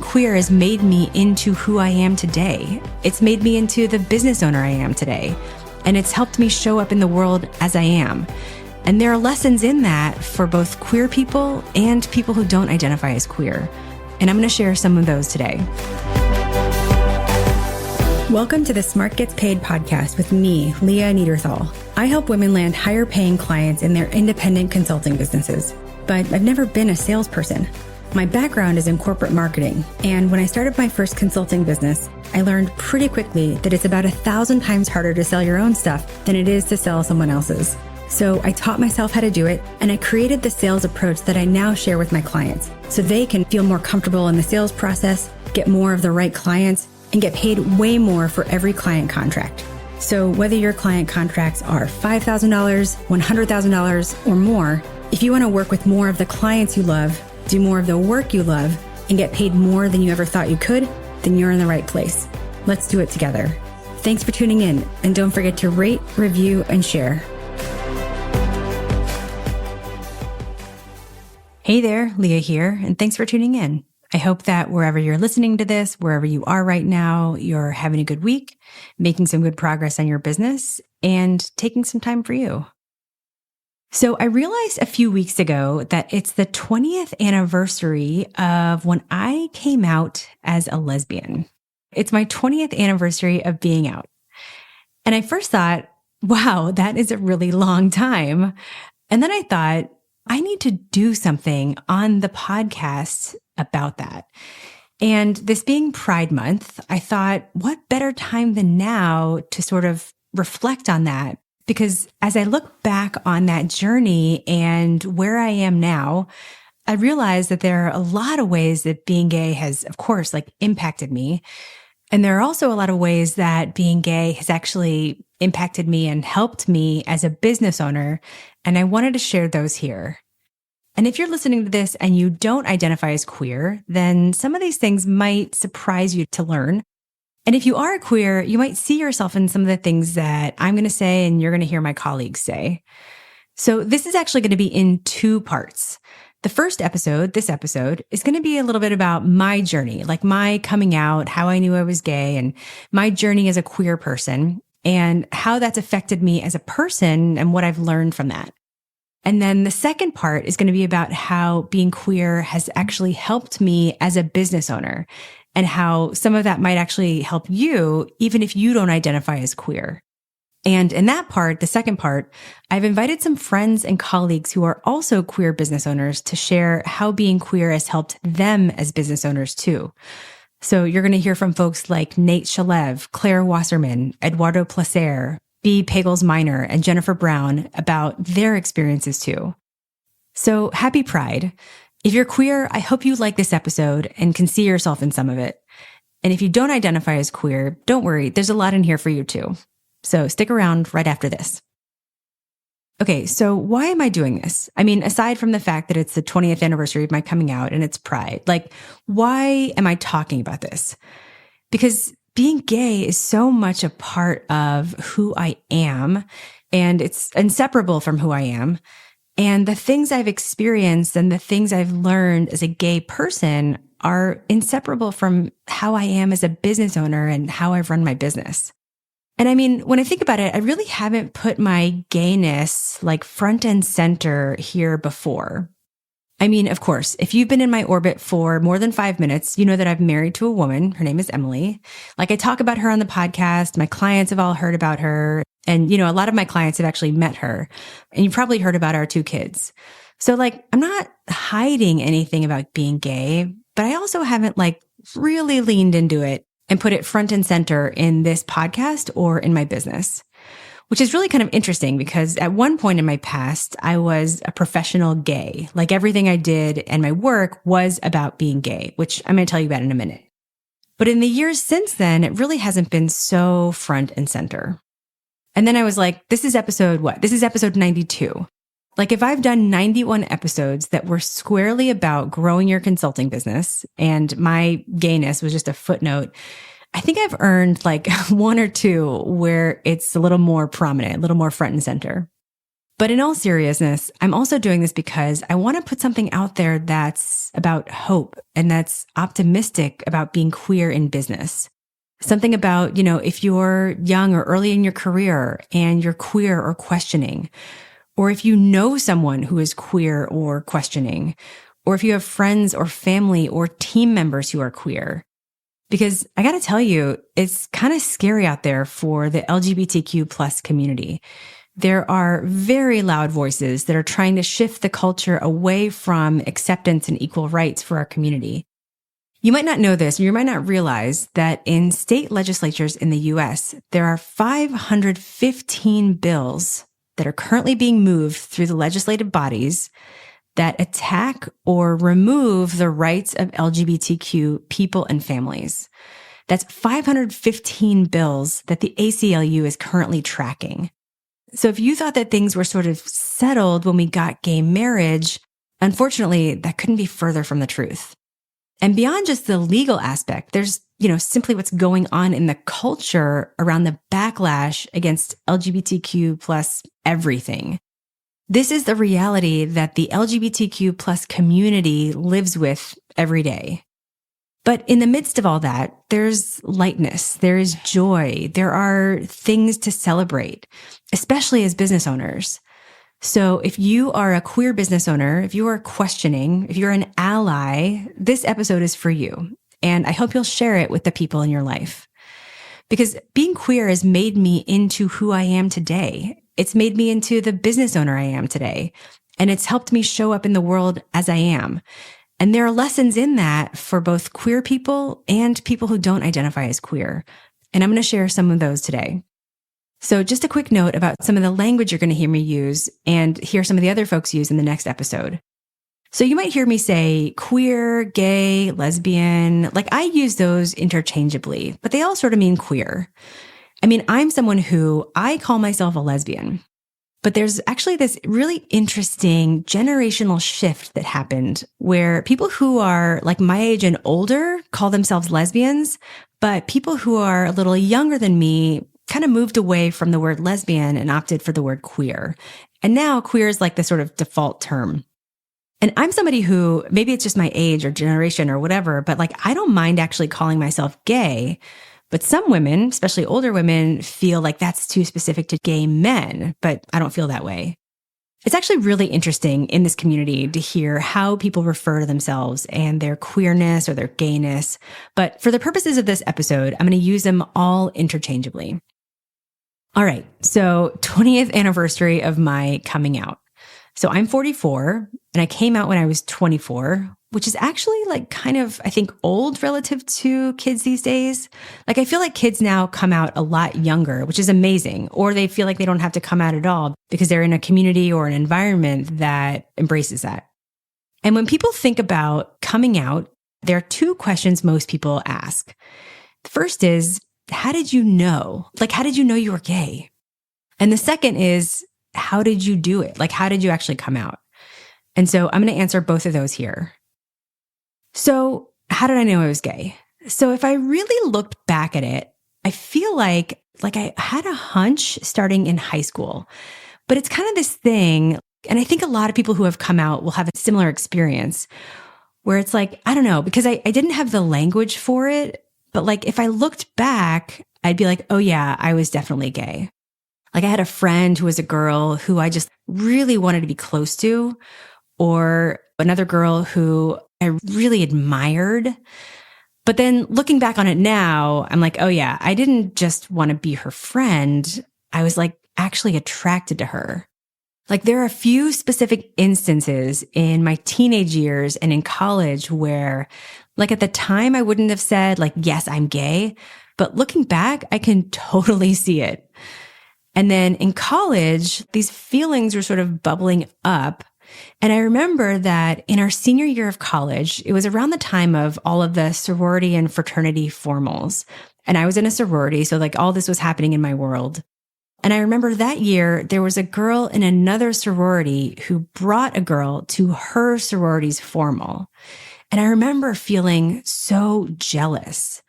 queer has made me into who I am today. It's made me into the business owner I am today. And it's helped me show up in the world as I am. And there are lessons in that for both queer people and people who don't identify as queer. And I'm going to share some of those today. Welcome to the Smart Gets Paid podcast with me, Leah Niederthal. I help women land higher paying clients in their independent consulting businesses, but I've never been a salesperson. My background is in corporate marketing, and when I started my first consulting business, I learned pretty quickly that it's about 1,000 times harder to sell your own stuff than it is to sell someone else's. So I taught myself how to do it, and I created the sales approach that I now share with my clients so they can feel more comfortable in the sales process, get more of the right clients, and get paid way more for every client contract. So whether your client contracts are $5,000, $100,000, or more, if you want to work with more of the clients you love, do more of the work you love, and get paid more than you ever thought you could, then you're in the right place. Let's do it together. Thanks for tuning in, and don't forget to rate, review, and share. Hey there, Leah here, and thanks for tuning in. I hope that wherever you're listening to this, wherever you are right now, you're having a good week, making some good progress on your business, and taking some time for you. So I realized a few weeks ago that it's the 20th anniversary of when I came out as a lesbian. It's my 20th anniversary of being out. And I first thought, wow, that is a really long time. And then I thought, I need to do something on the podcast about that. And this being Pride Month, I thought, what better time than now to sort of reflect on that? Because as I look back on that journey and where I am now, I realized that there are a lot of ways that being gay has, of course, impacted me. And there are also a lot of ways that being gay has actually impacted me and helped me as a business owner. And I wanted to share those here. And if you're listening to this and you don't identify as queer, then some of these things might surprise you to learn. And if you are queer, you might see yourself in some of the things that I'm going to say and you're going to hear my colleagues say. So this is actually going to be in two parts. The first episode, this episode, is going to be a little bit about my journey, like my coming out, how I knew I was gay, and my journey as a queer person, and how that's affected me as a person and what I've learned from that. And then the second part is going to be about how being queer has actually helped me as a business owner and how some of that might actually help you, even if you don't identify as queer. And in that part, the second part, I've invited some friends and colleagues who are also queer business owners to share how being queer has helped them as business owners too. So you're going to hear from folks like Nate Shalev, Claire Wasserman, Eduardo Placer, B. Pagels Minor, and Jennifer Brown about their experiences too. So happy Pride. If you're queer, I hope you like this episode and can see yourself in some of it. And if you don't identify as queer, don't worry, there's a lot in here for you too. So stick around right after this. Okay, so why am I doing this? I mean, aside from the fact that it's the 20th anniversary of my coming out and it's Pride, why am I talking about this? Because being gay is so much a part of who I am, and it's inseparable from who I am. And the things I've experienced and the things I've learned as a gay person are inseparable from how I am as a business owner and how I've run my business. And I mean, when I think about it, I really haven't put my gayness front and center here before. I mean, of course, if you've been in my orbit for more than 5 minutes, you know that I'm married to a woman. Her name is Emily. I talk about her on the podcast. My clients have all heard about her. And, a lot of my clients have actually met her. And you've probably heard about our 2 kids. So I'm not hiding anything about being gay, but I also haven't really leaned into it and put it front and center in this podcast or in my business. Which is really kind of interesting because at one point in my past, I was a professional gay. Everything I did and my work was about being gay, which I'm going to tell you about in a minute. But in the years since then, it really hasn't been so front and center. And then I was like, this is episode what? This is episode 92. If I've done 91 episodes that were squarely about growing your consulting business and my gayness was just a footnote, I think I've earned 1 or 2 where it's a little more prominent, a little more front and center. But in all seriousness, I'm also doing this because I want to put something out there that's about hope and that's optimistic about being queer in business. Something about, if you're young or early in your career and you're queer or questioning, or if you know someone who is queer or questioning, or if you have friends or family or team members who are queer. Because I got to tell you, it's kind of scary out there for the LGBTQ plus community. There are very loud voices that are trying to shift the culture away from acceptance and equal rights for our community. You might not know this, or you might not realize that in state legislatures in the US, there are 515 bills that are currently being moved through the legislative bodies that attack or remove the rights of LGBTQ people and families. That's 515 bills that the ACLU is currently tracking. So if you thought that things were sort of settled when we got gay marriage, unfortunately, that couldn't be further from the truth. And beyond just the legal aspect, there's, simply what's going on in the culture around the backlash against LGBTQ plus everything. This is the reality that the LGBTQ plus community lives with every day. But in the midst of all that, there's lightness, there is joy, there are things to celebrate, especially as business owners. So if you are a queer business owner, if you are questioning, if you're an ally, this episode is for you. And I hope you'll share it with the people in your life. Because being queer has made me into who I am today. It's made me into the business owner I am today. And it's helped me show up in the world as I am. And there are lessons in that for both queer people and people who don't identify as queer. And I'm going to share some of those today. So just a quick note about some of the language you're going to hear me use and hear some of the other folks use in the next episode. So you might hear me say queer, gay, lesbian, like I use those interchangeably, but they all sort of mean queer. I mean, I'm someone who I call myself a lesbian. But there's actually this really interesting generational shift that happened where people who are like my age and older call themselves lesbians, but people who are a little younger than me kind of moved away from the word lesbian and opted for the word queer. And now queer is like the sort of default term. And I'm somebody who, maybe it's just my age or generation or whatever, but like I don't mind actually calling myself gay. But some women, especially older women, feel like that's too specific to gay men, but I don't feel that way. It's actually really interesting in this community to hear how people refer to themselves and their queerness or their gayness. But for the purposes of this episode, I'm going to use them all interchangeably. All right, so 20th anniversary of my coming out. So I'm 44 and I came out when I was 24, which is actually like kind of, I think, old relative to kids these days. Like I feel like kids now come out a lot younger, which is amazing, or they feel like they don't have to come out at all because they're in a community or an environment that embraces that. And when people think about coming out, there are two questions most people ask. The first is, how did you know? Like, how did you know you were gay? And the second is, how did you do it? Like, how did you actually come out? And so I'm going to answer both of those here. So how did I know I was gay? So if I really looked back at it, I feel like I had a hunch starting in high school, but it's kind of this thing. And I think a lot of people who have come out will have a similar experience where it's like, I don't know, because I didn't have the language for it. But like, if I looked back, I'd be like, oh yeah, I was definitely gay. Like I had a friend who was a girl who I just really wanted to be close to, or another girl who I really admired. But then looking back on it now, I'm like, oh yeah, I didn't just want to be her friend. I was like actually attracted to her. Like there are a few specific instances in my teenage years and in college where like at the time I wouldn't have said like, yes, I'm gay, but looking back, I can totally see it. And then in college, these feelings were sort of bubbling up. And I remember that in our senior year of college, it was around the time of all of the sorority and fraternity formals. And I was in a sorority. So like all this was happening in my world. And I remember that year, there was a girl in another sorority who brought a girl to her sorority's formal. And I remember feeling so jealous.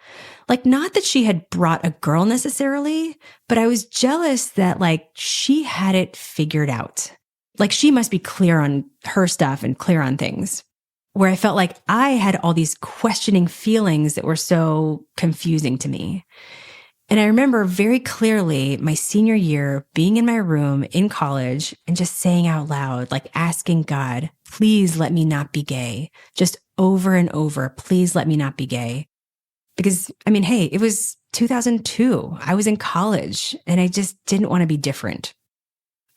Like, not that she had brought a girl necessarily, but I was jealous that like she had it figured out. Like she must be clear on her stuff and clear on things. Where I felt like I had all these questioning feelings that were so confusing to me. And I remember very clearly my senior year being in my room in college and just saying out loud, like asking God, please let me not be gay. Just over and over, please let me not be gay. Because, I mean, hey, it was 2002. I was in college and I just didn't want to be different.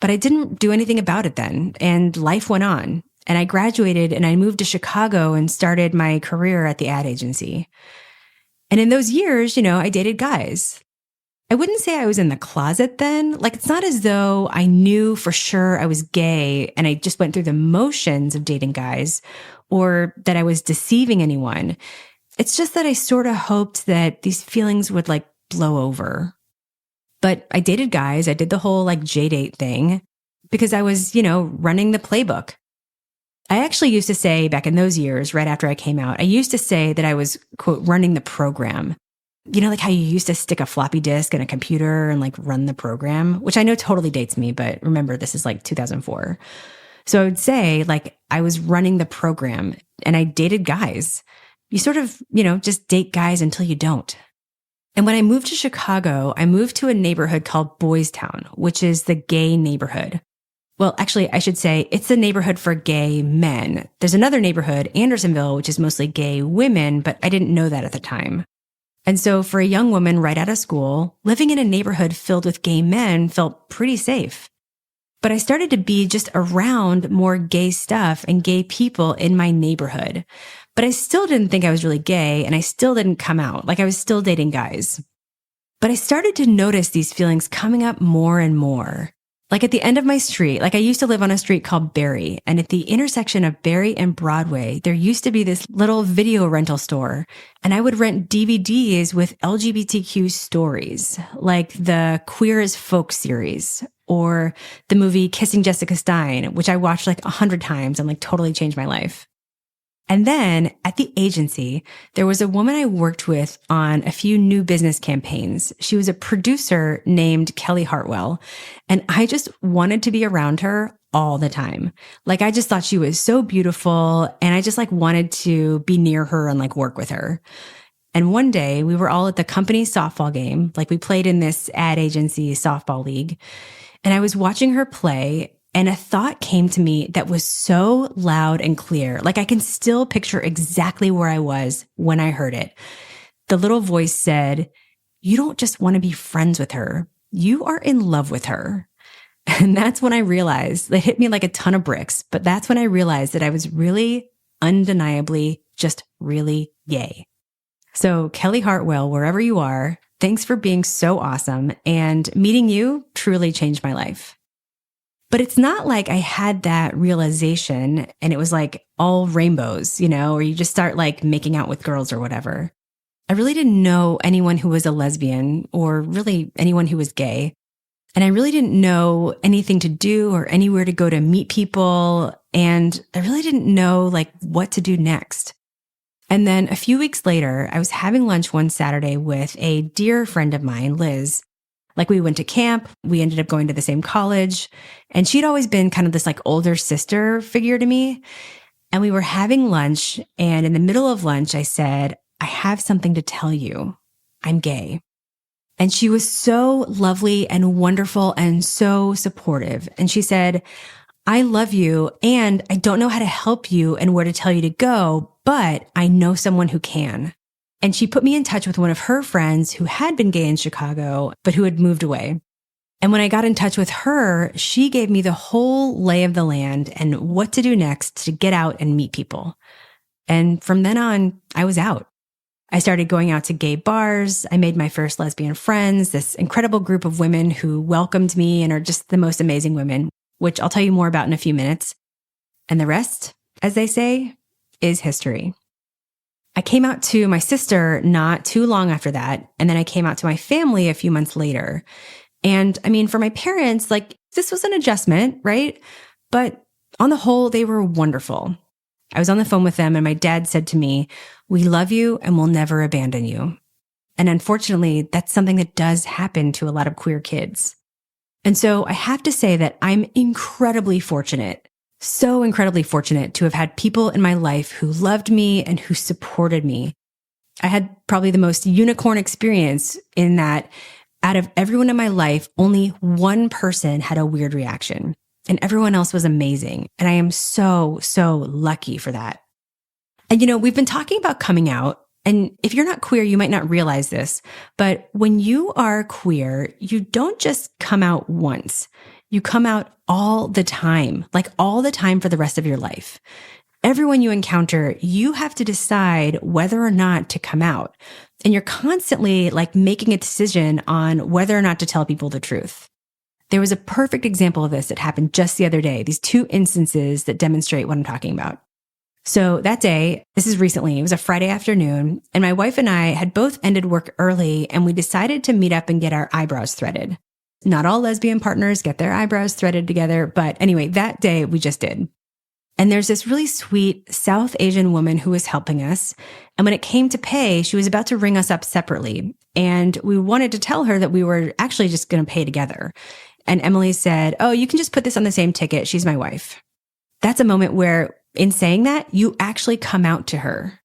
But I didn't do anything about it then, and life went on. And I graduated and I moved to Chicago and started my career at the ad agency. And in those years, I dated guys. I wouldn't say I was in the closet then. Like, it's not as though I knew for sure I was gay and I just went through the motions of dating guys or that I was deceiving anyone. It's just that I sort of hoped that these feelings would like blow over. But I dated guys. I did the whole like J-date thing because I was, running the playbook. I actually used to say back in those years, right after I came out, I used to say that I was, quote, running the program. Like how you used to stick a floppy disk in a computer and like run the program, which I know totally dates me, but remember, this is like 2004. So I would say like I was running the program and I dated guys. You sort of, just date guys until you don't. And when I moved to Chicago, I moved to a neighborhood called Boys Town, which is the gay neighborhood. Well, actually, I should say it's the neighborhood for gay men. There's another neighborhood, Andersonville, which is mostly gay women, but I didn't know that at the time. And so for a young woman right out of school, living in a neighborhood filled with gay men felt pretty safe. But I started to be just around more gay stuff and gay people in my neighborhood. But I still didn't think I was really gay, and I still didn't come out. Like I was still dating guys. But I started to notice these feelings coming up more and more. Like at the end of my street, like I used to live on a street called Berry, and at the intersection of Berry and Broadway, there used to be this little video rental store, and I would rent DVDs with LGBTQ stories, like the Queer as Folk series, or the movie Kissing Jessica Stein, which I watched like 100 times and like totally changed my life. And then at the agency, there was a woman I worked with on a few new business campaigns. She was a producer named Kelly Hartwell, and I just wanted to be around her all the time. Like I just thought she was so beautiful, and I just like wanted to be near her and like work with her. And one day we were all at the company softball game. Like we played in this ad agency softball league, and I was watching her play. And a thought came to me that was so loud and clear. Like I can still picture exactly where I was when I heard it. The little voice said, "You don't just want to be friends with her. You are in love with her." And that's when I realized, it hit me like a ton of bricks, but that's when I realized that I was really undeniably just really gay. So Kelly Hartwell, wherever you are, thanks for being so awesome. And meeting you truly changed my life. But it's not like I had that realization and it was like all rainbows, or you just start like making out with girls or whatever. I really didn't know anyone who was a lesbian or really anyone who was gay. And I really didn't know anything to do or anywhere to go to meet people. And I really didn't know like what to do next. And then a few weeks later, I was having lunch one Saturday with a dear friend of mine, Liz. Like we went to camp, we ended up going to the same college, and she'd always been kind of this like older sister figure to me. And we were having lunch, and in the middle of lunch, I said, "I have something to tell you. I'm gay." And she was so lovely and wonderful and so supportive. And she said, "I love you, and I don't know how to help you and where to tell you to go, but I know someone who can." And she put me in touch with one of her friends who had been gay in Chicago, but who had moved away. And when I got in touch with her, she gave me the whole lay of the land and what to do next to get out and meet people. And from then on, I was out. I started going out to gay bars. I made my first lesbian friends, this incredible group of women who welcomed me and are just the most amazing women, which I'll tell you more about in a few minutes. And the rest, as they say, is history. I came out to my sister not too long after that, and then I came out to my family a few months later. And I mean, for my parents, like this was an adjustment, right? But on the whole, they were wonderful. I was on the phone with them and my dad said to me, "We love you and we'll never abandon you." And unfortunately, that's something that does happen to a lot of queer kids. And so I have to say that I'm incredibly fortunate, so incredibly fortunate to have had people in my life who loved me and who supported me. I had probably the most unicorn experience in that out of everyone in my life, only one person had a weird reaction and everyone else was amazing. And I am so, so lucky for that. And we've been talking about coming out. And if you're not queer, you might not realize this, but when you are queer, you don't just come out once. You come out all the time, like all the time for the rest of your life. Everyone you encounter, you have to decide whether or not to come out. And you're constantly like making a decision on whether or not to tell people the truth. There was a perfect example of this that happened just the other day, these two instances that demonstrate what I'm talking about. So that day, this is recently, it was a Friday afternoon, and my wife and I had both ended work early, and we decided to meet up and get our eyebrows threaded. Not all lesbian partners get their eyebrows threaded together, but anyway, that day we just did. And there's this really sweet South Asian woman who was helping us. And when it came to pay, she was about to ring us up separately. And we wanted to tell her that we were actually just going to pay together. And Emily said, "Oh, you can just put this on the same ticket. She's my wife." That's a moment where in saying that, you actually come out to her.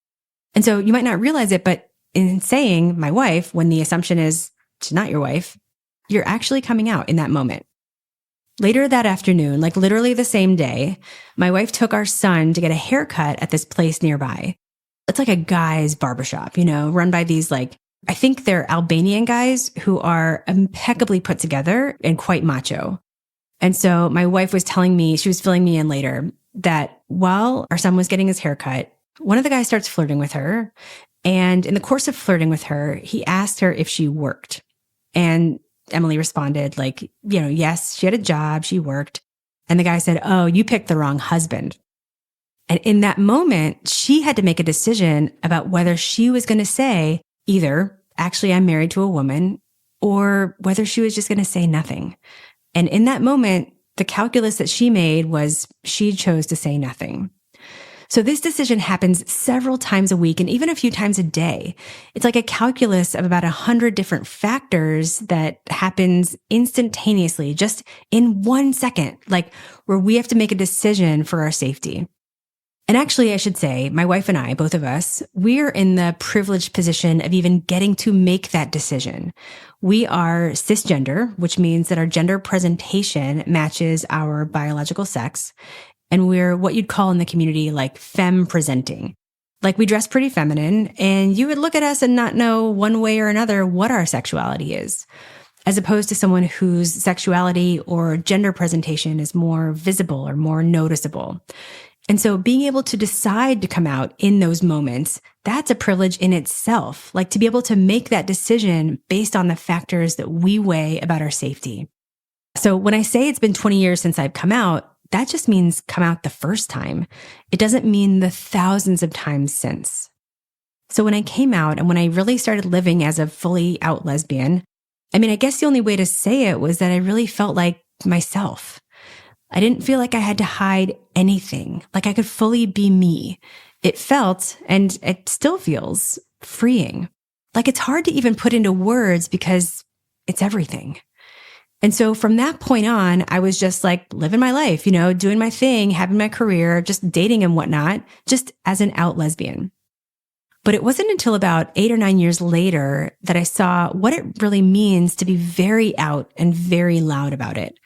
And so you might not realize it, but in saying my wife, when the assumption is she's not your wife, you're actually coming out in that moment. Later that afternoon, like literally the same day, my wife took our son to get a haircut at this place nearby. It's like a guy's barbershop, run by these I think they're Albanian guys who are impeccably put together and quite macho. And so my wife was telling me, she was filling me in later, that while our son was getting his haircut, one of the guys starts flirting with her. And in the course of flirting with her, he asked her if she worked. And Emily responded yes, she had a job, she worked. And the guy said, "Oh, you picked the wrong husband." And in that moment, she had to make a decision about whether she was going to say either, "Actually, I'm married to a woman," or whether she was just going to say nothing. And in that moment, the calculus that she made was she chose to say nothing. So this decision happens several times a week and even a few times a day. It's like a calculus of about 100 different factors that happens instantaneously, just in 1 second, where we have to make a decision for our safety. And actually, I should say, my wife and I, both of us, we're in the privileged position of even getting to make that decision. We are cisgender, which means that our gender presentation matches our biological sex. And we're what you'd call in the community femme presenting. We dress pretty feminine, and you would look at us and not know one way or another what our sexuality is, as opposed to someone whose sexuality or gender presentation is more visible or more noticeable. And so being able to decide to come out in those moments, that's a privilege in itself, to be able to make that decision based on the factors that we weigh about our safety. So when I say it's been 20 years since I've come out, that just means come out the first time. It doesn't mean the thousands of times since. So when I came out and when I really started living as a fully out lesbian, I guess the only way to say it was that I really felt like myself. I didn't feel like I had to hide anything, I could fully be me. It felt, and it still feels, freeing. It's hard to even put into words because it's everything. And so from that point on, I was just living my life, doing my thing, having my career, just dating and whatnot, just as an out lesbian. But it wasn't until about 8 or 9 years later that I saw what it really means to be very out and very loud about it.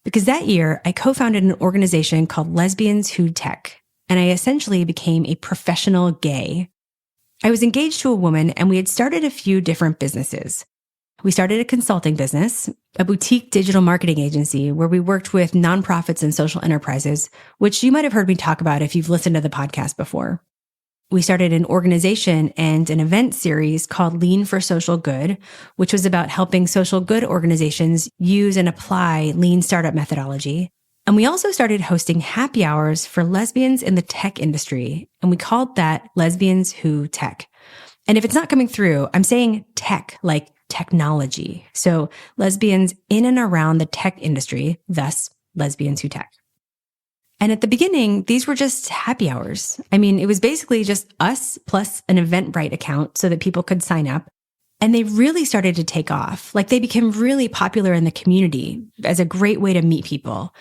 Because that year, I co-founded an organization called Lesbians Who Tech, and I essentially became a professional gay. I was engaged to a woman, and we had started a few different businesses. We started a consulting business, a boutique digital marketing agency where we worked with nonprofits and social enterprises, which you might have heard me talk about if you've listened to the podcast before. We started an organization and an event series called Lean for Social Good, which was about helping social good organizations use and apply lean startup methodology. And we also started hosting happy hours for lesbians in the tech industry, and we called that Lesbians Who Tech. And if it's not coming through, I'm saying tech, like technology. So lesbians in and around the tech industry, thus Lesbians Who Tech. And at the beginning, these were just happy hours. It was basically just us plus an Eventbrite account so that people could sign up. And they really started to take off. Like they became really popular in the community as a great way to meet people.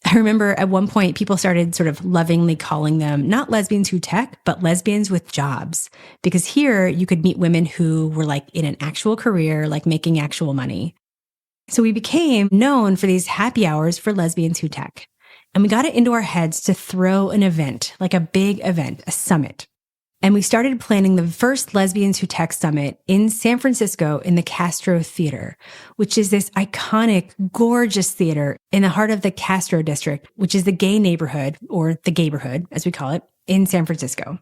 I remember at one point, people started sort of lovingly calling them not lesbians who tech, but lesbians with jobs. Because here you could meet women who were like in an actual career, like making actual money. So we became known for these happy hours for lesbians who tech. And we got it into our heads to throw an event, like a big event, a summit. And we started planning the first Lesbians Who Tech Summit in San Francisco in the Castro Theater, which is this iconic, gorgeous theater in the heart of the Castro district, which is the gay neighborhood, or the gayborhood, as we call it, in San Francisco.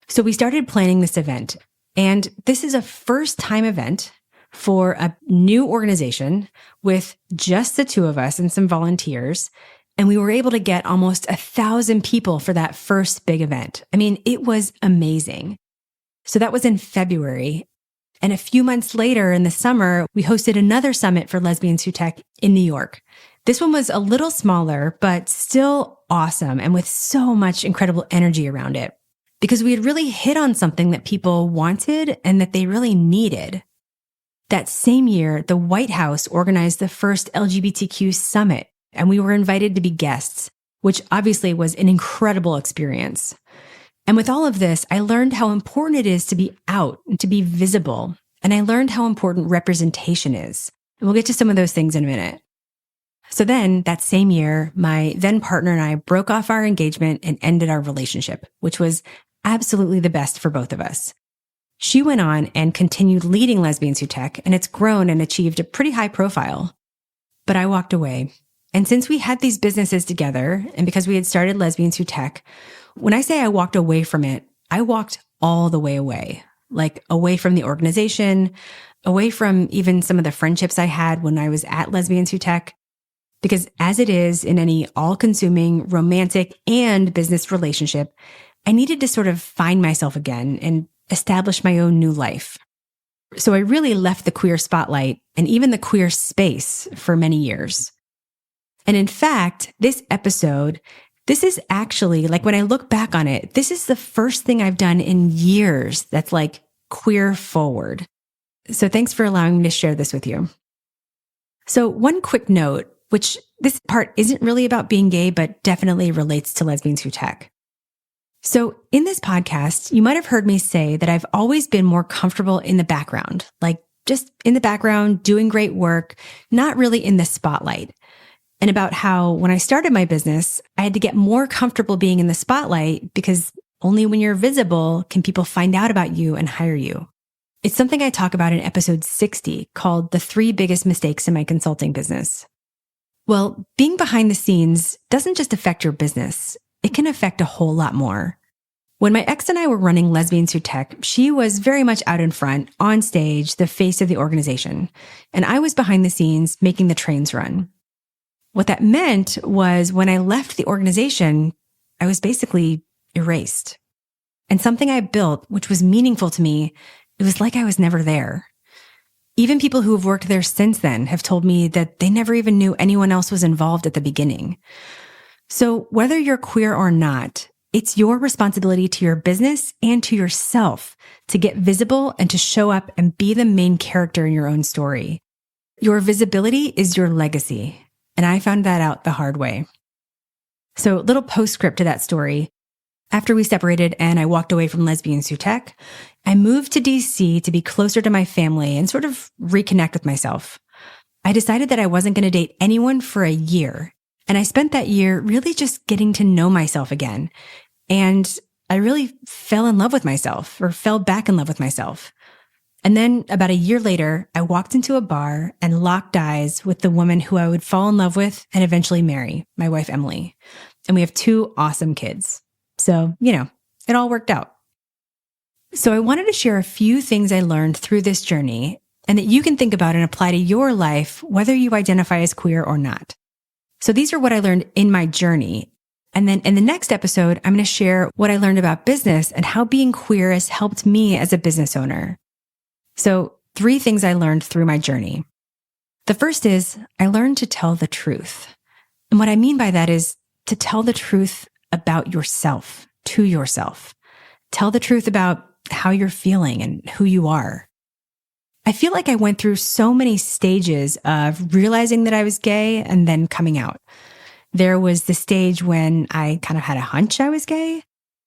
So we started planning this event. And this is a first-time event for a new organization with just the two of us and some volunteers. And we were able to get almost 1,000 people for that first big event. I mean, it was amazing. So that was in February. And a few months later in the summer, we hosted another summit for Lesbians Who Tech in New York. This one was a little smaller, but still awesome and with so much incredible energy around it because we had really hit on something that people wanted and that they really needed. That same year, the White House organized the first LGBTQ summit. And we were invited to be guests, which obviously was an incredible experience. And with all of this, I learned how important it is to be out and to be visible. And I learned how important representation is. And we'll get to some of those things in a minute. So then that same year, my then partner and I broke off our engagement and ended our relationship, which was absolutely the best for both of us. She went on and continued leading Lesbians Who Tech, and it's grown and achieved a pretty high profile. But I walked away. And since we had these businesses together, and because we had started Lesbians Who Tech, when I say I walked away from it, I walked all the way away, like away from the organization, away from even some of the friendships I had when I was at Lesbians Who Tech. Because as it is in any all-consuming romantic and business relationship, I needed to sort of find myself again and establish my own new life. So I really left the queer spotlight and even the queer space for many years. And in fact, this episode, this is actually, like when I look back on it, this is the first thing I've done in years that's like queer forward. So thanks for allowing me to share this with you. So one quick note, which this part isn't really about being gay, but definitely relates to Lesbians Who Tech. So in this podcast, you might have heard me say that I've always been more comfortable in the background, like just in the background, doing great work, not really in the spotlight. And about how when I started my business, I had to get more comfortable being in the spotlight because only when you're visible can people find out about you and hire you. It's something I talk about in episode 60 called The 3 Biggest Mistakes in My Consulting Business. Well, being behind the scenes doesn't just affect your business. It can affect a whole lot more. When my ex and I were running Lesbians Who Tech, she was very much out in front, on stage, the face of the organization. And I was behind the scenes making the trains run. What that meant was when I left the organization, I was basically erased. And something I built, which was meaningful to me, it was like I was never there. Even people who have worked there since then have told me that they never even knew anyone else was involved at the beginning. So whether you're queer or not, it's your responsibility to your business and to yourself to get visible and to show up and be the main character in your own story. Your visibility is your legacy. And I found that out the hard way. So little postscript to that story. After we separated and I walked away from Lesbians Who Tech, I moved to DC to be closer to my family and sort of reconnect with myself. I decided that I wasn't going to date anyone for a year. And I spent that year really just getting to know myself again. And I really fell in love with myself or fell back in love with myself. And then about a year later, I walked into a bar and locked eyes with the woman who I would fall in love with and eventually marry, my wife, Emily. And we have 2 awesome kids. So, it all worked out. So I wanted to share a few things I learned through this journey and that you can think about and apply to your life, whether you identify as queer or not. So these are what I learned in my journey. And then in the next episode, I'm going to share what I learned about business and how being queer has helped me as a business owner. So 3 things I learned through my journey. The first is I learned to tell the truth. And what I mean by that is to tell the truth about yourself, to yourself. Tell the truth about how you're feeling and who you are. I feel like I went through so many stages of realizing that I was gay and then coming out. There was the stage when I kind of had a hunch I was gay,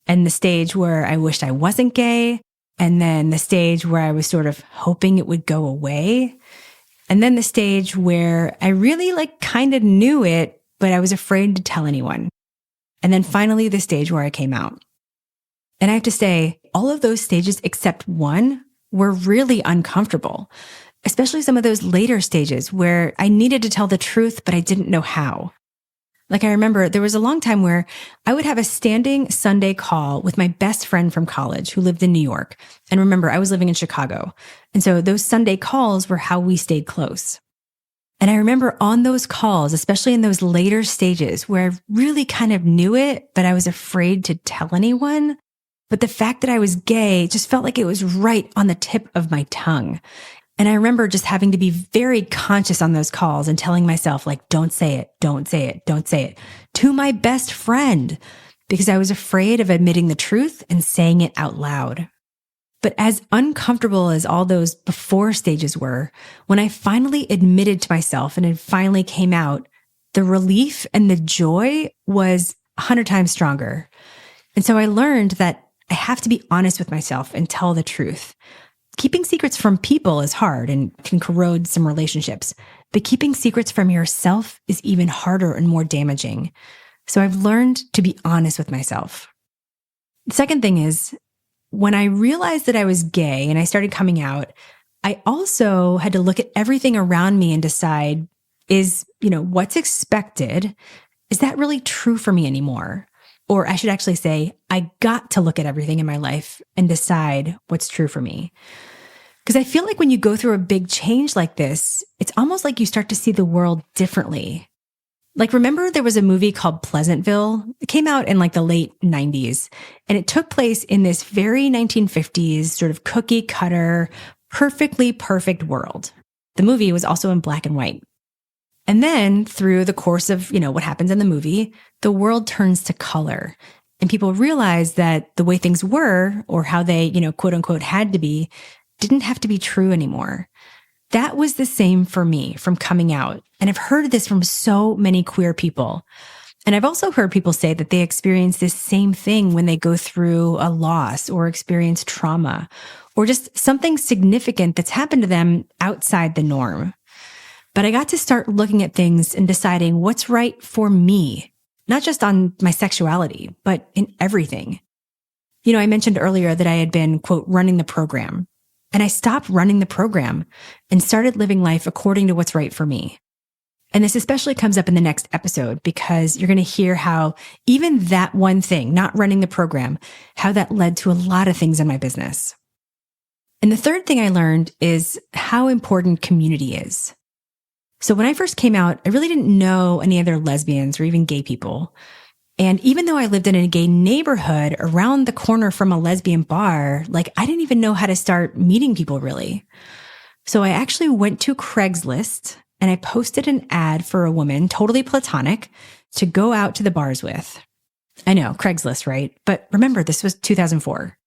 and the stage where I wished I wasn't gay, and then the stage where I was sort of hoping it would go away, and then the stage where I really kind of knew it, but I was afraid to tell anyone. And then finally the stage where I came out. And I have to say, all of those stages except one were really uncomfortable, especially some of those later stages where I needed to tell the truth, but I didn't know how. I remember there was a long time where I would have a standing Sunday call with my best friend from college who lived in New York. And remember, I was living in Chicago. And so those Sunday calls were how we stayed close. And I remember on those calls, especially in those later stages where I really kind of knew it, but I was afraid to tell anyone. But the fact that I was gay just felt like it was right on the tip of my tongue. And I remember just having to be very conscious on those calls and telling myself, don't say it, don't say it, don't say it, to my best friend, because I was afraid of admitting the truth and saying it out loud. But as uncomfortable as all those before stages were, when I finally admitted to myself and it finally came out, the relief and the joy was 100 times stronger. And so I learned that I have to be honest with myself and tell the truth. Keeping secrets from people is hard and can corrode some relationships, but keeping secrets from yourself is even harder and more damaging. So I've learned to be honest with myself. The second thing is, when I realized that I was gay and I started coming out, I also had to look at everything around me and decide, what's expected? Is that really true for me anymore? Or I should actually say, I got to look at everything in my life and decide what's true for me. Because I feel like when you go through a big change like this, it's almost like you start to see the world differently. Remember there was a movie called Pleasantville? It came out in the late 90s, and it took place in this very 1950s sort of cookie cutter, perfectly perfect world. The movie was also in black and white. And then through the course of, what happens in the movie, the world turns to color and people realize that the way things were or how they, quote unquote had to be, didn't have to be true anymore. That was the same for me from coming out. And I've heard this from so many queer people. And I've also heard people say that they experience this same thing when they go through a loss or experience trauma or just something significant that's happened to them outside the norm. But I got to start looking at things and deciding what's right for me, not just on my sexuality, but in everything. I mentioned earlier that I had been, quote, running the program. And I stopped running the program and started living life according to what's right for me. And this especially comes up in the next episode because you're going to hear how even that one thing, not running the program, how that led to a lot of things in my business. And the third thing I learned is how important community is. So when I first came out, I really didn't know any other lesbians or even gay people. And even though I lived in a gay neighborhood around the corner from a lesbian bar, I didn't even know how to start meeting people really. So I actually went to Craigslist and I posted an ad for a woman, totally platonic, to go out to the bars with. I know, Craigslist, right? But remember, this was 2004.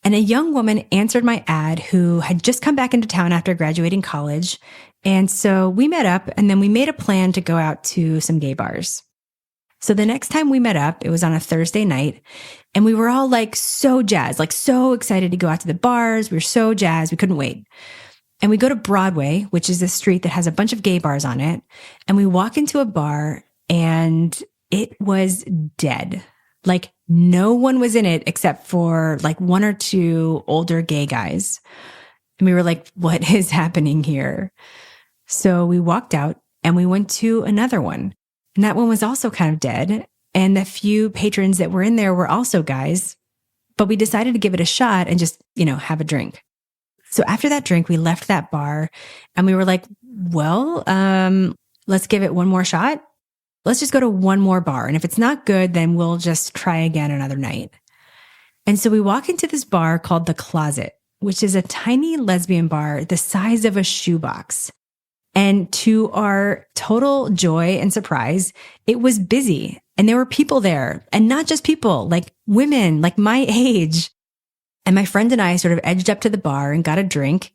And a young woman answered my ad who had just come back into town after graduating college. And so we met up and then we made a plan to go out to some gay bars. So the next time we met up, it was on a Thursday night and we were all so jazzed, so excited to go out to the bars. We were so jazzed. We couldn't wait. And we go to Broadway, which is a street that has a bunch of gay bars on it. And we walk into a bar and it was dead. No one was in it except for one or two older gay guys. And we were like, what is happening here? So we walked out and we went to another one. And that one was also kind of dead. And the few patrons that were in there were also guys. But we decided to give it a shot and just, have a drink. So after that drink, we left that bar and we were like, well, let's give it one more shot. Let's just go to one more bar. And if it's not good, then we'll just try again another night. And so we walk into this bar called The Closet, which is a tiny lesbian bar the size of a shoebox. And to our total joy and surprise, it was busy and there were people there, and not just people, women, my age. And my friend and I sort of edged up to the bar and got a drink.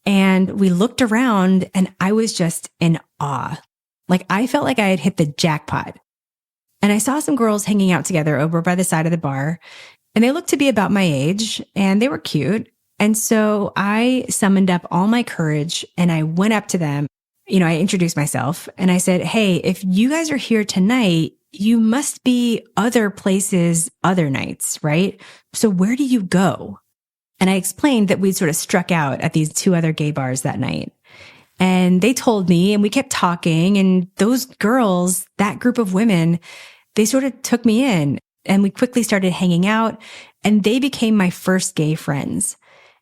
And we looked around and I was just in awe. Like I felt like I had hit the jackpot. And I saw some girls hanging out together over by the side of the bar, and they looked to be about my age and they were cute. And so I summoned up all my courage and I went up to them. I introduced myself and I said, hey, if you guys are here tonight, you must be other places, other nights, right? So where do you go? And I explained that we'd sort of struck out at these 2 other gay bars that night. And they told me, and we kept talking, and those girls, that group of women, they sort of took me in and we quickly started hanging out, and they became my first gay friends.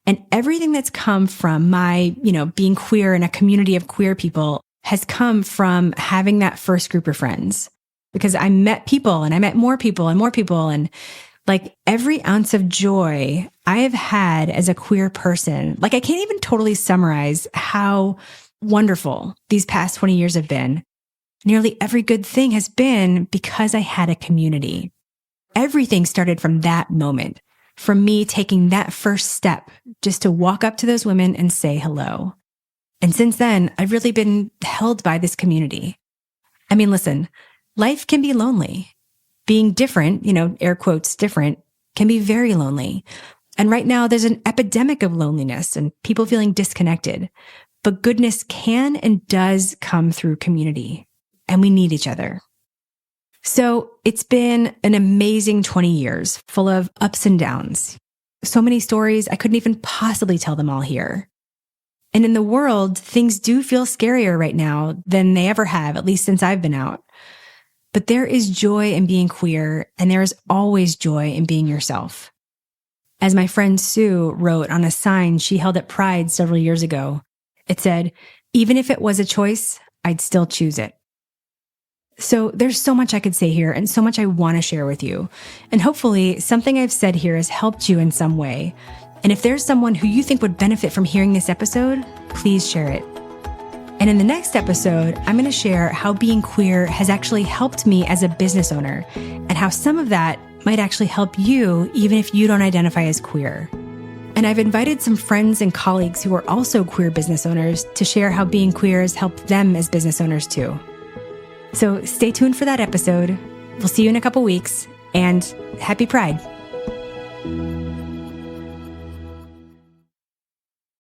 And everything that's come from my, being queer in a community of queer people has come from having that first group of friends, because I met people and I met more people and more people. And like every ounce of joy I have had as a queer person, like I can't even totally summarize how wonderful these past 20 years have been. Nearly every good thing has been because I had a community. Everything started from that moment, from me taking that first step just to walk up to those women and say hello. And since then, I've really been held by this community. I mean, listen, life can be lonely. Being different, air quotes, different, can be very lonely. And right now there's an epidemic of loneliness and people feeling disconnected. But goodness can and does come through community, and we need each other. So it's been an amazing 20 years full of ups and downs. So many stories, I couldn't even possibly tell them all here. And in the world, things do feel scarier right now than they ever have, at least since I've been out. But there is joy in being queer, and there is always joy in being yourself. As my friend Sue wrote on a sign she held at Pride several years ago, it said, even if it was a choice, I'd still choose it. So there's so much I could say here and so much I want to share with you. And hopefully something I've said here has helped you in some way. And if there's someone who you think would benefit from hearing this episode, please share it. And in the next episode, I'm going to share how being queer has actually helped me as a business owner, and how some of that might actually help you even if you don't identify as queer. And I've invited some friends and colleagues who are also queer business owners to share how being queer has helped them as business owners too. So stay tuned for that episode. We'll see you in a couple weeks, and happy Pride.